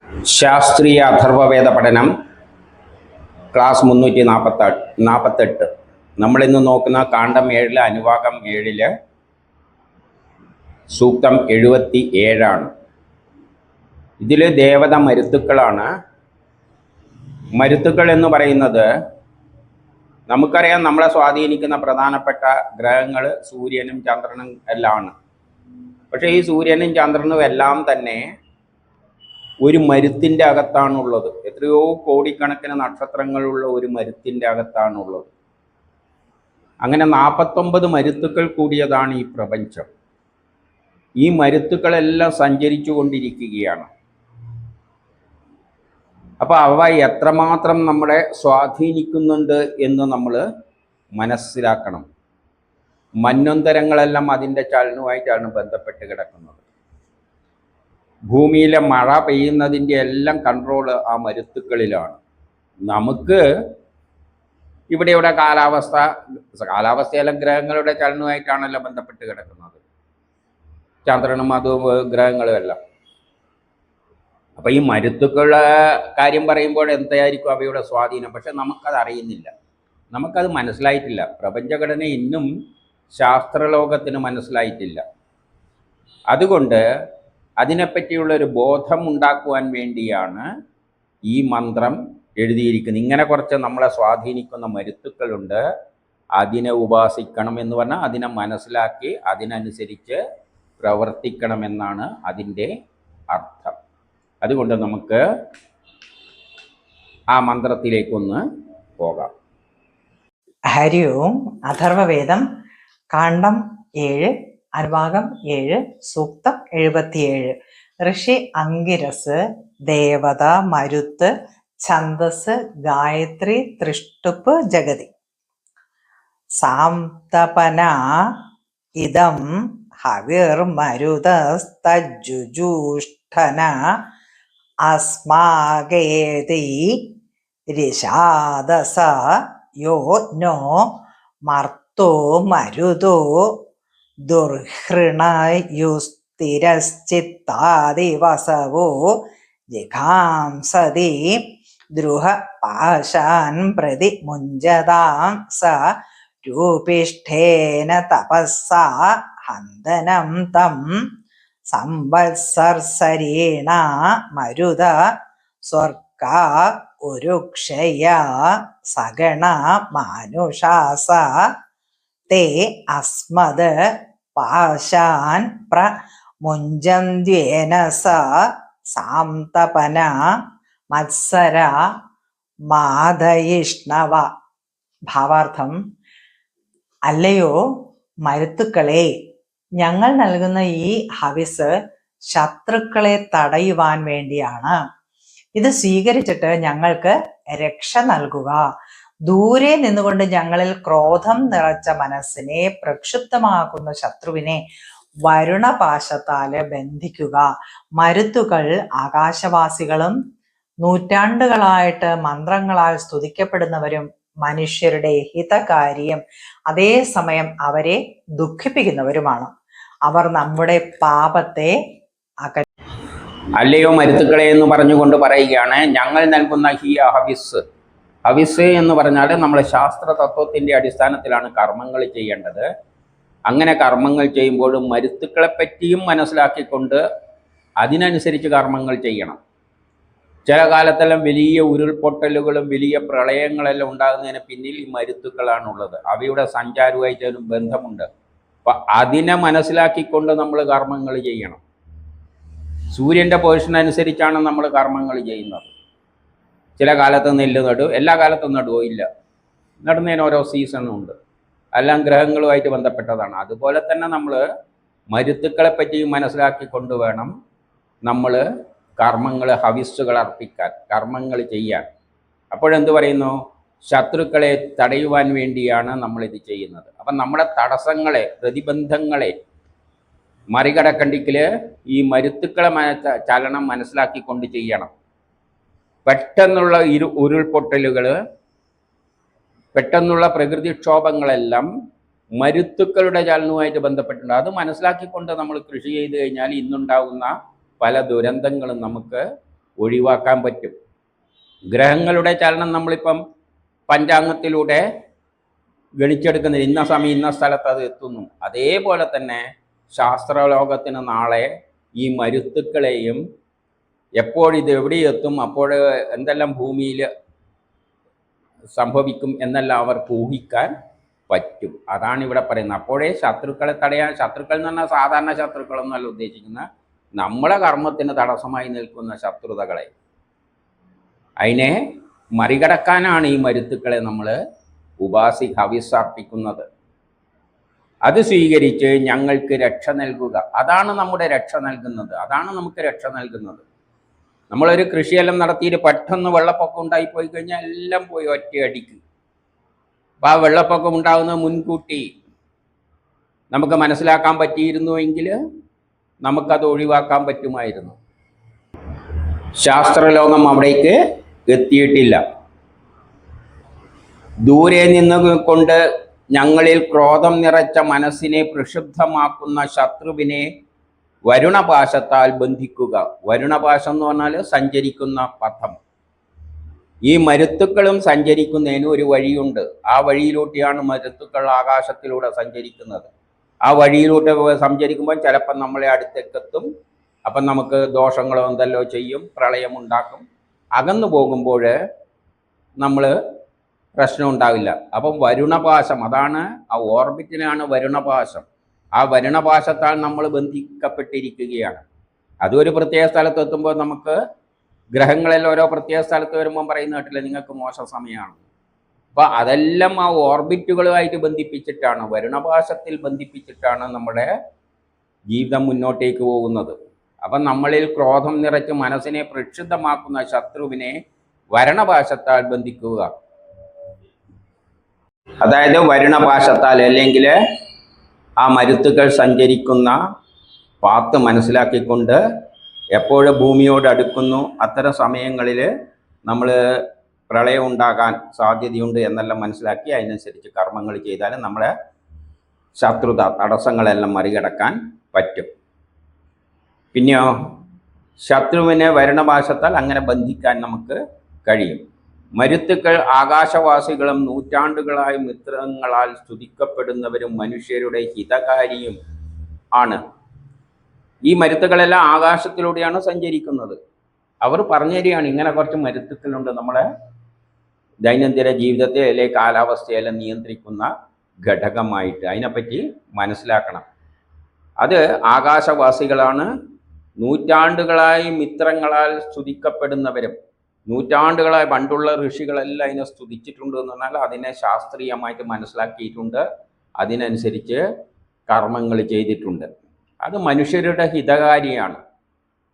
ശാസ്ത്രീയ അഥർവവേദ പഠനം ക്ലാസ് 348. നമ്മളിന്ന് നോക്കുന്ന കാണ്ഡം 7 അനുവാകം 7 സൂക്തം 77. ഇതിൽ ദേവത മരുത്തുക്കളാണ്. മരുത്തുക്കൾ എന്ന് പറയുന്നത് നമുക്കറിയാം, നമ്മളെ സ്വാധീനിക്കുന്ന പ്രധാനപ്പെട്ട ഗ്രഹങ്ങൾ സൂര്യനും ചന്ദ്രനും എല്ലാം ആണ്. പക്ഷേ ഈ സൂര്യനും ചന്ദ്രനും എല്ലാം തന്നെ ഒരു മരുത്തിൻ്റെ അകത്താണുള്ളത്. എത്രയോ കോടിക്കണക്കിന് നക്ഷത്രങ്ങളുള്ള ഒരു മരുത്തിൻ്റെ അകത്താണുള്ളത്. അങ്ങനെ 49 മരുത്തുക്കൾ കൂടിയതാണ് ഈ പ്രപഞ്ചം. ഈ മരുത്തുക്കളെല്ലാം സഞ്ചരിച്ചു കൊണ്ടിരിക്കുകയാണ്. അപ്പോൾ അവ എത്രമാത്രം നമ്മളെ സ്വാധീനിക്കുന്നുണ്ട് എന്ന് നമ്മൾ മനസ്സിലാക്കണം. മന്വന്തരങ്ങളെല്ലാം അതിൻ്റെ ചലനവുമായിട്ടാണ് ബന്ധപ്പെട്ട് കിടക്കുന്നത്. ഭൂമിയിലെ മഴ പെയ്യുന്നതിൻ്റെ എല്ലാം കൺട്രോൾ ആ മരുത്തുക്കളിലാണ്. നമുക്ക് ഇവിടെ കാലാവസ്ഥയെല്ലാം ഗ്രഹങ്ങളുടെ ചലനവുമായിട്ടാണല്ലോ ബന്ധപ്പെട്ട് കിടക്കുന്നത്. ചന്ദ്രനും അതും ഗ്രഹങ്ങളും എല്ലാം. അപ്പം ഈ മരുത്തുക്കളുടെ കാര്യം പറയുമ്പോൾ എന്തായിരിക്കും അവയുടെ സ്വാധീനം? പക്ഷെ നമുക്കത് അറിയുന്നില്ല, നമുക്കത് മനസ്സിലായിട്ടില്ല. പ്രപഞ്ചഘടന ഇന്നും ശാസ്ത്രലോകത്തിന് മനസ്സിലായിട്ടില്ല. അതുകൊണ്ട് അതിനെപ്പറ്റിയുള്ളൊരു ബോധം ഉണ്ടാക്കുവാൻ വേണ്ടിയാണ് ഈ മന്ത്രം എഴുതിയിരിക്കുന്നത്. ഇങ്ങനെ കുറച്ച് നമ്മളെ സ്വാധീനിക്കുന്ന മരുത്തുക്കളുണ്ട്, അതിനെ ഉപാസിക്കണം എന്ന് പറഞ്ഞാൽ അതിനെ മനസ്സിലാക്കി അതിനനുസരിച്ച് പ്രവർത്തിക്കണമെന്നാണ് അതിൻ്റെ അർത്ഥം. അതുകൊണ്ട് നമുക്ക് ആ മന്ത്രത്തിലേക്കൊന്ന് പോകാം. ഹരി ഓം. അഥർവവേദം കാണ്ഡം 7 അനുവാകം 7 സൂക്തം 77. ഋഷി അങ്കിരസ്, ദേവത, മരുത്ത്, ഛന്ദസ്, ഗായത്രി, തൃഷ്ടുപ്പ്, ജഗതി. സാംതപന ഇദം ഹവിർമരുതസ്തജുജൂഷ്ഠന അസ്മാകേതി രിഷാദസ യോനോ മർത്തോ മരുതോ ദുർഹൃണയുസ്തിരശ്ചിത്താദിവസവോ ജിഘാംസതി ദ്രുഹപാശാൻ പ്രതി മുഞ്ചതാം സ രൂപിഷ്ഠേന തപസ്സാ ഹന്തനം തം സംവത്സർസരീണ മരുത സ്വർഗാ ഉരുക്ഷയ സഗണ മാനുഷാസ തേ അസ്മദ് പാശാൻ പ്രമുഞ്ചന്ത്യേന സ സാംതപന മത്സര മാധയിഷ്ണവ. ഭാവാർത്ഥം: അല്ലയോ മരുത്തുക്കളെ, ഞങ്ങൾ നൽകുന്ന ഈ ഹവിസ് ശത്രുക്കളെ തടയുവാൻ വേണ്ടിയാണ്. ഇത് സ്വീകരിച്ചിട്ട് ഞങ്ങൾക്ക് രക്ഷ നൽകുക. ദൂരെ നിന്നുകൊണ്ട് ഞങ്ങളിൽ ക്രോധം നിറച്ച മനസ്സിനെ പ്രക്ഷുബ്ധമാക്കുന്ന ശത്രുവിനെ വരുണപാശത്താല് ബന്ധിക്കുക. മരുത്തുകൾ ആകാശവാസികളും നൂറ്റാണ്ടുകളായിട്ട് മന്ത്രങ്ങളാൽ സ്തുതിക്കപ്പെടുന്നവരും മനുഷ്യരുടെ ഹിതകാര്യം അതേസമയം അവരെ ദുഃഖിപ്പിക്കുന്നവരുമാണ്. അവർ നമ്മുടെ പാപത്തെ അല്ലയോ മരുത്തുക്കളെ എന്ന് പറഞ്ഞുകൊണ്ട് പറയുകയാണ്, ഞങ്ങൾ നൽകുന്ന ഈ ഹവിസ് എന്ന് പറഞ്ഞാൽ നമ്മൾ ശാസ്ത്ര തത്വത്തിൻ്റെ അടിസ്ഥാനത്തിലാണ് കർമ്മങ്ങൾ ചെയ്യേണ്ടത്. അങ്ങനെ കർമ്മങ്ങൾ ചെയ്യുമ്പോഴും മരുത്തുക്കളെ പറ്റിയും മനസ്സിലാക്കിക്കൊണ്ട് അതിനനുസരിച്ച് കർമ്മങ്ങൾ ചെയ്യണം. ചില കാലത്തെല്ലാം വലിയ ഉരുൾപൊട്ടലുകളും വലിയ പ്രളയങ്ങളെല്ലാം ഉണ്ടാകുന്നതിന് പിന്നിൽ ഈ മരുത്തുക്കളാണുള്ളത്. അവയുടെ സഞ്ചാരവുമായിട്ട് ബന്ധമുണ്ട്. അപ്പം അതിനെ മനസ്സിലാക്കിക്കൊണ്ട് നമ്മൾ കർമ്മങ്ങൾ ചെയ്യണം. സൂര്യൻ്റെ പൊസിഷൻ അനുസരിച്ചാണ് നമ്മൾ കർമ്മങ്ങൾ ചെയ്യുന്നത്. ചില കാലത്ത് നെല്ല് നടും, എല്ലാ കാലത്തും നടുവോ? ഇല്ല. നടുന്നതിന് ഓരോ സീസണുണ്ട്. എല്ലാം ഗ്രഹങ്ങളുമായിട്ട് ബന്ധപ്പെട്ടതാണ്. അതുപോലെ തന്നെ നമ്മൾ മരുത്തുക്കളെ പറ്റി മനസ്സിലാക്കിക്കൊണ്ട് വേണം നമ്മൾ കർമ്മങ്ങൾ, ഹവിസ്സുകൾ അർപ്പിക്കാൻ, കർമ്മങ്ങൾ ചെയ്യാൻ. അപ്പോഴെന്ത് പറയുന്നു? ശത്രുക്കളെ തടയുവാൻ വേണ്ടിയാണ് നമ്മളിത് ചെയ്യുന്നത്. അപ്പം നമ്മുടെ തടസ്സങ്ങളെ, പ്രതിബന്ധങ്ങളെ മറികടക്കണ്ടെങ്കിൽ ഈ മരുത്തുക്കളെ ചലനം മനസ്സിലാക്കിക്കൊണ്ട് ചെയ്യണം. പെട്ടെന്നുള്ള ഉരുൾപൊട്ടലുകൾ, പെട്ടെന്നുള്ള പ്രകൃതിക്ഷോഭങ്ങളെല്ലാം മരുത്തുക്കളുടെ ചലനവുമായിട്ട് ബന്ധപ്പെട്ടുണ്ട്. അത് മനസ്സിലാക്കിക്കൊണ്ട് നമ്മൾ കൃഷി ചെയ്ത് കഴിഞ്ഞാൽ ഇന്നുണ്ടാകുന്ന പല ദുരന്തങ്ങളും നമുക്ക് ഒഴിവാക്കാൻ പറ്റും. ഗ്രഹങ്ങളുടെ ചലനം നമ്മളിപ്പം പഞ്ചാംഗത്തിലൂടെ ഗണിച്ചെടുക്കുന്നത്, ഇന്ന സമയം ഇന്ന സ്ഥലത്ത് അത് എത്തുന്നു. അതേപോലെ തന്നെ ശാസ്ത്രലോകത്തിന് നാളെ ഈ മരുത്തുക്കളെയും എപ്പോഴിത് എവിടെ എത്തും, അപ്പോൾ എന്തെല്ലാം ഭൂമിയിൽ സംഭവിക്കും എന്നെല്ലാം അവർക്ക് ഊഹിക്കാൻ പറ്റും. അതാണ് ഇവിടെ പറയുന്നത്. അപ്പോഴേ ശത്രുക്കളെ തടയാൻ, ശത്രുക്കൾ എന്ന് പറഞ്ഞാൽ സാധാരണ ശത്രുക്കളൊന്നുമല്ല ഉദ്ദേശിക്കുന്നത്, നമ്മളെ കർമ്മത്തിന് തടസ്സമായി നിൽക്കുന്ന ശത്രുതകളെ, അതിനെ മറികടക്കാനാണ് ഈ മരുത്തുക്കളെ നമ്മൾ ഹവിസ്സർപ്പിക്കുന്നത്. അത് സ്വീകരിച്ച് ഞങ്ങൾക്ക് രക്ഷ നൽകുക. അതാണ് നമ്മുടെ രക്ഷ നൽകുന്നത്, അതാണ് നമുക്ക് രക്ഷ നൽകുന്നത്. നമ്മളൊരു കൃഷിയെല്ലാം നടത്തിയിട്ട് പെട്ടെന്ന് വെള്ളപ്പൊക്കം ഉണ്ടായിപ്പോയി കഴിഞ്ഞാൽ എല്ലാം പോയി ഒറ്റയടിക്ക്. അപ്പോൾ ആ വെള്ളപ്പൊക്കം ഉണ്ടാകുന്നത് മുൻകൂട്ടി നമുക്ക് മനസ്സിലാക്കാൻ പറ്റിയിരുന്നുവെങ്കിൽ നമുക്കത് ഒഴിവാക്കാൻ പറ്റുമായിരുന്നു. ശാസ്ത്രലോകം അവിടേക്ക് എത്തിയിട്ടില്ല. ദൂരെ നിന്നുകൊണ്ട് ഞങ്ങളിൽ ക്രോധം നിറച്ച മനസ്സിനെ പ്രക്ഷുബ്ധമാക്കുന്ന ശത്രുവിനെ വരുണപാശത്താൽ ബന്ധിക്കുക. വരുണപാശം എന്ന് പറഞ്ഞാൽ സഞ്ചരിക്കുന്ന പഥം. ഈ മരുത്തുക്കളും സഞ്ചരിക്കുന്നതിന് ഒരു വഴിയുണ്ട്. ആ വഴിയിലൂടെയാണ് മരുത്തുക്കൾ ആകാശത്തിലൂടെ സഞ്ചരിക്കുന്നത്. ആ വഴിയിലൂടെ സഞ്ചരിക്കുമ്പോൾ ചിലപ്പം നമ്മളെ അടുത്തേക്കെത്തും. അപ്പം നമുക്ക് ദോഷങ്ങളോ എന്തെല്ലോ ചെയ്യും, പ്രളയമുണ്ടാക്കും. അകന്നു പോകുമ്പോൾ നമ്മൾ പ്രശ്നം ഉണ്ടാവില്ല. അപ്പം വരുണപാശം, അതാണ് ആ ഓർബിറ്റിനാണ് വരുണപാശം. ആ വരുണപാശത്താൽ നമ്മൾ ബന്ധിക്കപ്പെട്ടിരിക്കുകയാണ്. അതൊരു പ്രത്യേക സ്ഥലത്ത് എത്തുമ്പോൾ നമുക്ക് ഗ്രഹങ്ങളെല്ലാം ഓരോ പ്രത്യേക സ്ഥലത്ത് വരുമ്പോൾ പറയുന്ന കേട്ടില്ല, നിങ്ങൾക്ക് മോശം സമയമാണ്. അപ്പോൾ അതെല്ലാം ആ ഓർബിറ്റുകളുമായിട്ട് ബന്ധിപ്പിച്ചിട്ടാണ്, വരുണപാശത്തിൽ ബന്ധിപ്പിച്ചിട്ടാണ് നമ്മുടെ ജീവിതം മുന്നോട്ടേക്ക് പോകുന്നത്. അപ്പം നമ്മളിൽ ക്രോധം നിറച്ച് മനസ്സിനെ പ്രക്ഷുബ്ധമാക്കുന്ന ശത്രുവിനെ വരുണപാശത്താൽ ബന്ധിക്കുക. അതായത് വരുണപാശത്താൽ, അല്ലെങ്കിൽ ആ മരുത്തുകൾ സഞ്ചരിക്കുന്ന പാത്ത് മനസ്സിലാക്കിക്കൊണ്ട് എപ്പോഴും ഭൂമിയോട് അടുക്കുന്നു അത്തരം സമയങ്ങളിൽ നമ്മൾ പ്രളയം ഉണ്ടാകാൻ സാധ്യതയുണ്ട് എന്നെല്ലാം മനസ്സിലാക്കി അതിനനുസരിച്ച് കർമ്മങ്ങൾ ചെയ്താൽ നമ്മളെ ശത്രുത തടസ്സങ്ങളെല്ലാം മറികടക്കാൻ പറ്റും. പിന്നെയോ ശത്രുവിനെ വരുണപാശത്താൽ അങ്ങനെ ബന്ധിക്കാൻ നമുക്ക് കഴിയും. മരുത്തുക്കൾ ആകാശവാസികളും നൂറ്റാണ്ടുകളായി മിത്രങ്ങളാൽ സ്തുതിക്കപ്പെടുന്നവരും മനുഷ്യരുടെ ഹിതകാരിയും ആണ്. ഈ മരുത്തുക്കളെല്ലാം ആകാശത്തിലൂടെയാണ് സഞ്ചരിക്കുന്നത്. അവർ പറഞ്ഞു തരികയാണ്, ഇങ്ങനെ കുറച്ച് മരുത്തുക്കളുണ്ട് നമ്മളെ ദൈനംദിന ജീവിതത്തെ അല്ലെങ്കിൽ കാലാവസ്ഥയെല്ലാം നിയന്ത്രിക്കുന്ന ഘടകമായിട്ട്. അതിനെപ്പറ്റി മനസ്സിലാക്കണം. അത് ആകാശവാസികളാണ്, നൂറ്റാണ്ടുകളായി മിത്രങ്ങളാൽ സ്തുതിക്കപ്പെടുന്നവരും. നൂറ്റാണ്ടുകളായി പണ്ടുള്ള ഋഷികളെല്ലാം അതിനെ സ്തുതിച്ചിട്ടുണ്ട് എന്ന് പറഞ്ഞാൽ അതിനെ ശാസ്ത്രീയമായിട്ട് മനസ്സിലാക്കിയിട്ടുണ്ട്, അതിനനുസരിച്ച് കർമ്മങ്ങൾ ചെയ്തിട്ടുണ്ട്. അത് മനുഷ്യരുടെ ഹിതകാരിയാണ്.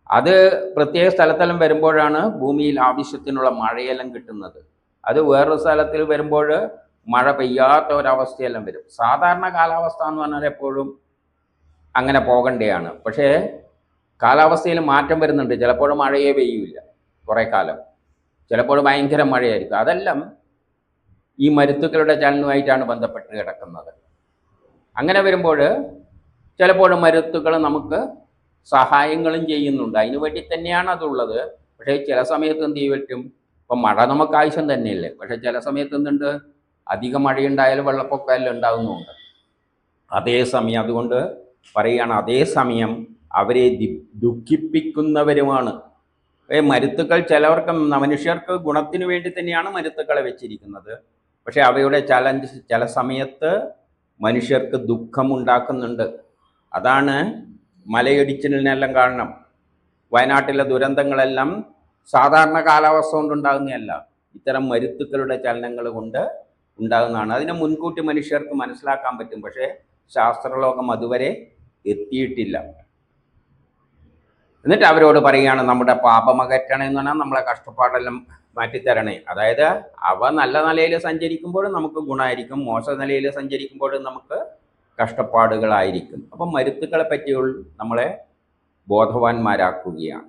അത് പ്രത്യേക സ്ഥലത്തെല്ലാം വരുമ്പോഴാണ് ഭൂമിയിൽ ആവശ്യത്തിനുള്ള മഴയെല്ലാം കിട്ടുന്നത്. അത് വേറൊരു സ്ഥലത്തിൽ വരുമ്പോൾ മഴ പെയ്യാത്ത ഒരവസ്ഥയെല്ലാം വരും. സാധാരണ കാലാവസ്ഥ എന്ന് പറഞ്ഞാൽ എപ്പോഴും അങ്ങനെ പോകേണ്ടതാണ്. പക്ഷേ കാലാവസ്ഥയിൽ മാറ്റം വരുന്നുണ്ട്. ചിലപ്പോൾ മഴയേ പെയ്യില്ല കുറേ കാലം, ചിലപ്പോൾ ഭയങ്കര മഴയായിരിക്കും. അതെല്ലാം ഈ മരുത്തുക്കളുടെ ചലനവുമായിട്ടാണ് ബന്ധപ്പെട്ട് കിടക്കുന്നത്. അങ്ങനെ വരുമ്പോൾ ചിലപ്പോൾ മരുത്തുകൾ നമുക്ക് സഹായങ്ങളും ചെയ്യുന്നുണ്ട്. അതിനു വേണ്ടി തന്നെയാണ് അതുള്ളത്. പക്ഷേ ചില സമയത്ത് എന്ത് ചെയ്യും പറ്റും, ഇപ്പം മഴ നമുക്ക് ആവശ്യം തന്നെയല്ലേ, പക്ഷേ ചില സമയത്ത് എന്തുണ്ട്, അധികം മഴയുണ്ടായാലും വെള്ളപ്പൊക്കമെല്ലാം ഉണ്ടാകുന്നുണ്ട്. അതേസമയം അതുകൊണ്ട് പറയുകയാണ്, അതേസമയം അവരെ ദുഃഖിപ്പിക്കുന്നവരുമാണ്. മരുത്തുക്കൾ ചിലവർക്ക്, മനുഷ്യർക്ക് ഗുണത്തിന് വേണ്ടി തന്നെയാണ് മരുത്തുക്കളെ വെച്ചിരിക്കുന്നത്. പക്ഷേ അവയുടെ ചില സമയത്ത് മനുഷ്യർക്ക് ദുഃഖമുണ്ടാക്കുന്നുണ്ട്. അതാണ് മലയിടിച്ചിലിനെല്ലാം കാരണം. വയനാട്ടിലെ ദുരന്തങ്ങളെല്ലാം സാധാരണ കാലാവസ്ഥ കൊണ്ടുണ്ടാകുന്നതല്ല, ഇത്തരം മരുത്തുക്കളുടെ ചലനങ്ങൾ കൊണ്ട് ഉണ്ടാകുന്നതാണ്. അതിനെ മുൻകൂട്ടി മനുഷ്യർക്ക് മനസ്സിലാക്കാൻ പറ്റും. പക്ഷേ ശാസ്ത്രലോകം അതുവരെ എത്തിയിട്ടില്ല. എന്നിട്ട് അവരോട് പറയുകയാണ്, നമ്മുടെ പാപമകറ്റണേ എന്ന് പറഞ്ഞാൽ നമ്മളെ കഷ്ടപ്പാടെല്ലാം മാറ്റിത്തരണേ. അതായത് അവ നല്ല നിലയിൽ സഞ്ചരിക്കുമ്പോഴും നമുക്ക് ഗുണമായിരിക്കും, മോശ നിലയിൽ സഞ്ചരിക്കുമ്പോഴും നമുക്ക് കഷ്ടപ്പാടുകളായിരിക്കും. അപ്പം മരുത്തുക്കളെ പറ്റിയുള്ള നമ്മളെ ബോധവാന്മാരാക്കുകയാണ്.